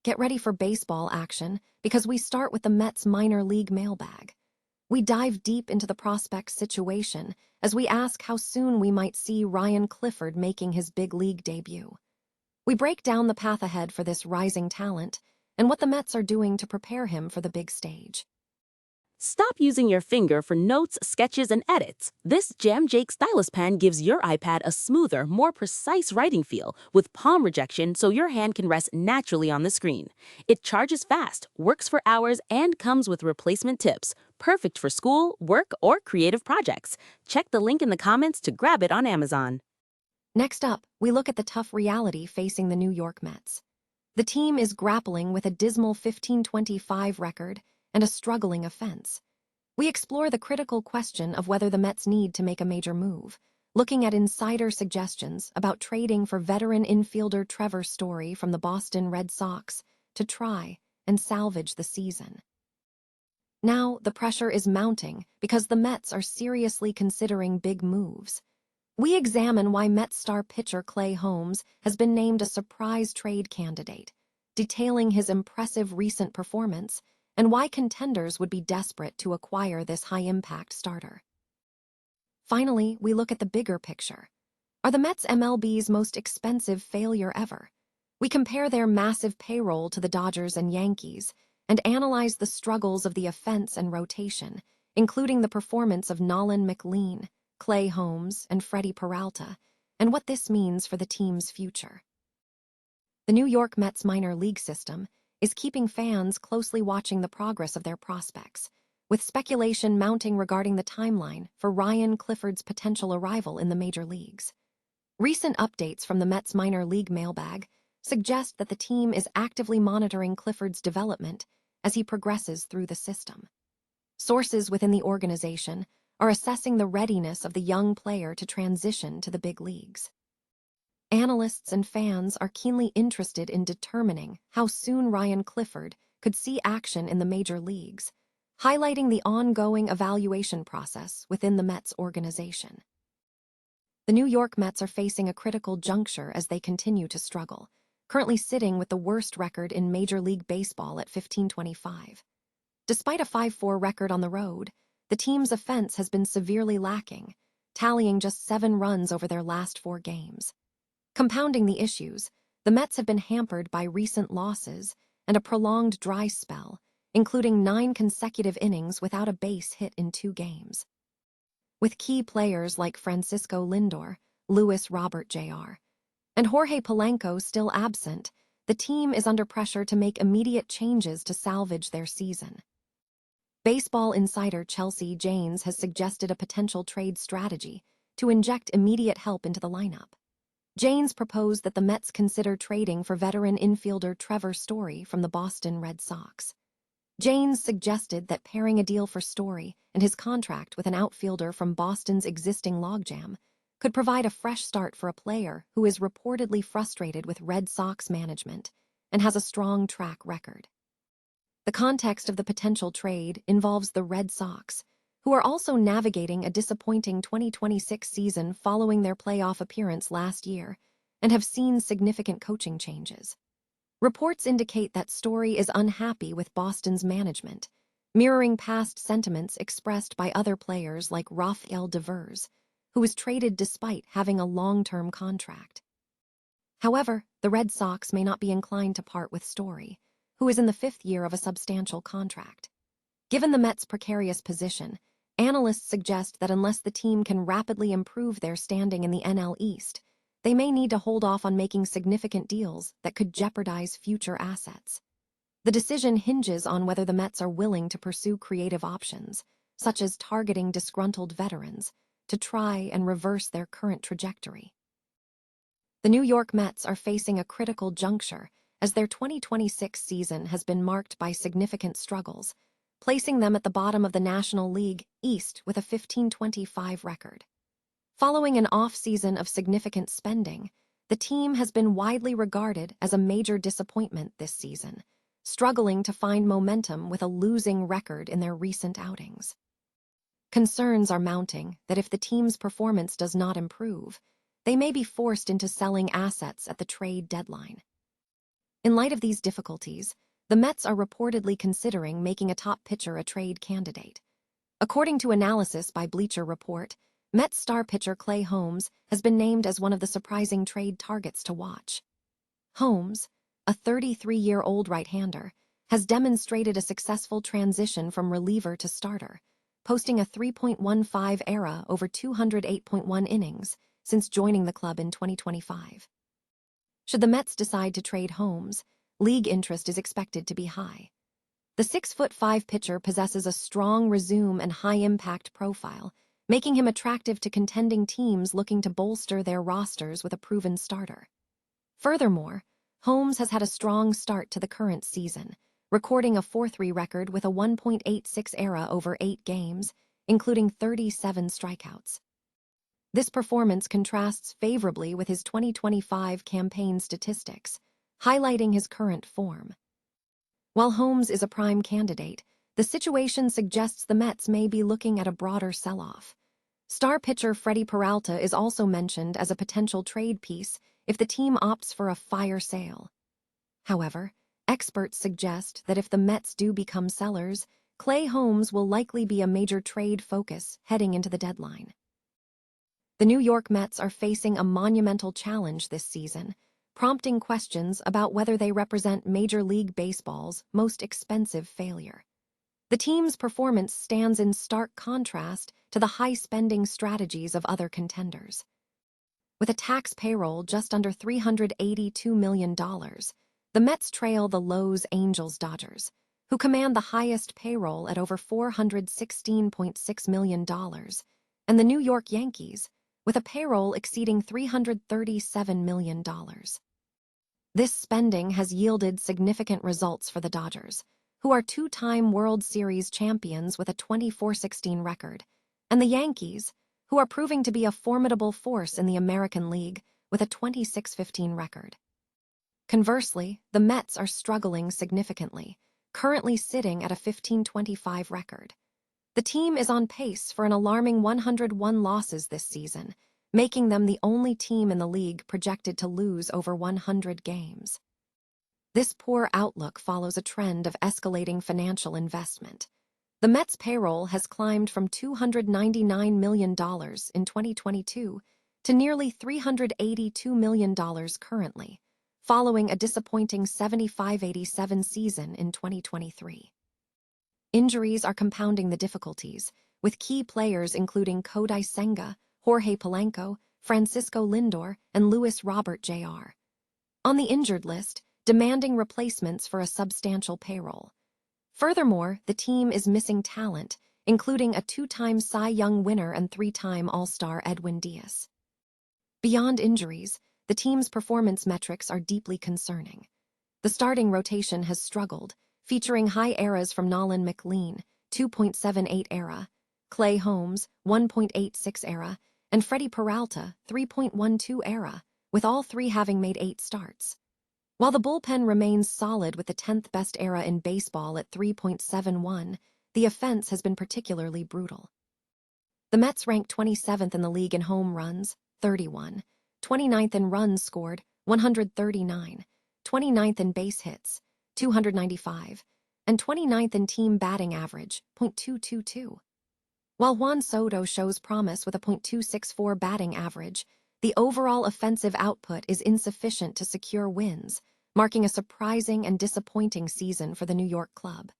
Get ready for baseball action because we start with the Mets minor league mailbag. We dive deep into the prospect's situation as we ask how soon we might see Ryan Clifford making his big league debut. We break down the path ahead for this rising talent and what the Mets are doing to prepare him for the big stage. Stop using your finger for notes, sketches, and edits. This Jam Jake stylus pen gives your iPad a smoother, more precise writing feel with palm rejection so your hand can rest naturally on the screen. It charges fast, works for hours, and comes with replacement tips. Perfect for school, work, or creative projects. Check the link in the comments to grab it on Amazon. Next up, we look at the tough reality facing the New York Mets. The team is grappling with a dismal 15-25 record and a struggling offense. We explore the critical question of whether the Mets need to make a major move, looking at insider suggestions about trading for veteran infielder Trevor Story from the Boston Red Sox to try and salvage the season. Now, the pressure is mounting because the Mets are seriously considering big moves. We examine why Mets star pitcher Clay Holmes has been named a surprise trade candidate, detailing his impressive recent performance and why contenders would be desperate to acquire this high-impact starter. Finally, we look at the bigger picture. Are the Mets MLB's most expensive failure ever? We compare their massive payroll to the Dodgers and Yankees and analyze the struggles of the offense and rotation, including the performance of Nolan McLean, Clay Holmes, and Freddie Peralta, and what this means for the team's future. The New York Mets minor league system is keeping fans closely watching the progress of their prospects, with speculation mounting regarding the timeline for Ryan Clifford's potential arrival in the major leagues. Recent updates from the Mets minor league mailbag suggest that the team is actively monitoring Clifford's development as he progresses through the system. Sources within the organization are assessing the readiness of the young player to transition to the big leagues. Analysts and fans are keenly interested in determining how soon Ryan Clifford could see action in the major leagues, highlighting the ongoing evaluation process within the Mets organization. The New York Mets are facing a critical juncture as they continue to struggle, currently sitting with the worst record in Major League Baseball at 15-25. Despite a 5-4 record on the road, the team's offense has been severely lacking, tallying just 7 runs over their last 4 games. Compounding the issues, the Mets have been hampered by recent losses and a prolonged dry spell, including 9 consecutive innings without a base hit in 2 games. With key players like Francisco Lindor, Luis Robert Jr., and Jorge Polanco still absent, the team is under pressure to make immediate changes to salvage their season. Baseball insider Chelsea Janes has suggested a potential trade strategy to inject immediate help into the lineup. Janes proposed that the Mets consider trading for veteran infielder Trevor Story from the Boston Red Sox. Janes suggested that pairing a deal for Story and his contract with an outfielder from Boston's existing logjam could provide a fresh start for a player who is reportedly frustrated with Red Sox management and has a strong track record. The context of the potential trade involves the Red Sox, who are also navigating a disappointing 2026 season following their playoff appearance last year and have seen significant coaching changes. Reports indicate that Story is unhappy with Boston's management, mirroring past sentiments expressed by other players like Rafael Devers, who was traded despite having a long-term contract. However, the Red Sox may not be inclined to part with Story, who is in the 5th year of a substantial contract. Given the Mets' precarious position, analysts suggest that unless the team can rapidly improve their standing in the NL East, they may need to hold off on making significant deals that could jeopardize future assets. The decision hinges on whether the Mets are willing to pursue creative options, such as targeting disgruntled veterans, to try and reverse their current trajectory. The New York Mets are facing a critical juncture as their 2026 season has been marked by significant struggles, placing them at the bottom of the National League East with a 15-25 record. Following an off-season of significant spending, the team has been widely regarded as a major disappointment this season, struggling to find momentum with a losing record in their recent outings. Concerns are mounting that if the team's performance does not improve, they may be forced into selling assets at the trade deadline. In light of these difficulties, the Mets are reportedly considering making a top pitcher a trade candidate. According to analysis by Bleacher Report, Mets star pitcher Clay Holmes has been named as one of the surprising trade targets to watch. Holmes, a 33-year-old right-hander, has demonstrated a successful transition from reliever to starter, posting a 3.15 ERA over 208.1 innings since joining the club in 2025. Should the Mets decide to trade Holmes, league interest is expected to be high. The 6'5" pitcher possesses a strong resume and high-impact profile, making him attractive to contending teams looking to bolster their rosters with a proven starter. Furthermore, Holmes has had a strong start to the current season, recording a 4.3 record with a 1.86 ERA over 8 games, including 37 strikeouts. This performance contrasts favorably with his 2025 campaign statistics, highlighting his current form. While Holmes is a prime candidate, the situation suggests the Mets may be looking at a broader sell-off. Star pitcher Freddie Peralta is also mentioned as a potential trade piece if the team opts for a fire sale. However, experts suggest that if the Mets do become sellers, Clay Holmes will likely be a major trade focus heading into the deadline. The New York Mets are facing a monumental challenge this season, prompting questions about whether they represent Major League Baseball's most expensive failure. The team's performance stands in stark contrast to the high-spending strategies of other contenders. With a tax payroll just under $382 million, the Mets trail the Los Angeles Dodgers, who command the highest payroll at over $416.6 million, and the New York Yankees, with a payroll exceeding $337 million. This spending has yielded significant results for the Dodgers, who are two-time World Series champions with a 24-16 record, and the Yankees, who are proving to be a formidable force in the American League with a 26-15 record. Conversely, the Mets are struggling significantly, currently sitting at a 15-25 record. The team is on pace for an alarming 101 losses this season, making them the only team in the league projected to lose over 100 games. This poor outlook follows a trend of escalating financial investment. The Mets' payroll has climbed from $299 million in 2022 to nearly $382 million currently, following a disappointing 75-87 season in 2023. Injuries are compounding the difficulties, with key players including Kodai Senga, Jorge Polanco, Francisco Lindor, and Luis Robert Jr. on the injured list, demanding replacements for a substantial payroll. Furthermore, the team is missing talent, including a 2-time Cy Young winner and 3-time All-Star Edwin Diaz. Beyond injuries, the team's performance metrics are deeply concerning. The starting rotation has struggled, featuring high eras from Nolan McLean, 2.78 ERA, Clay Holmes, 1.86 ERA, and Freddie Peralta, 3.12 ERA, with all three having made 8 starts. While the bullpen remains solid with the 10th best ERA in baseball at 3.71, the offense has been particularly brutal. The Mets rank 27th in the league in home runs, 31, 29th in runs scored, 139, 29th in base hits, 295, and 29th in team batting average, .222. While Juan Soto shows promise with a .264 batting average, the overall offensive output is insufficient to secure wins, marking a surprising and disappointing season for the New York club.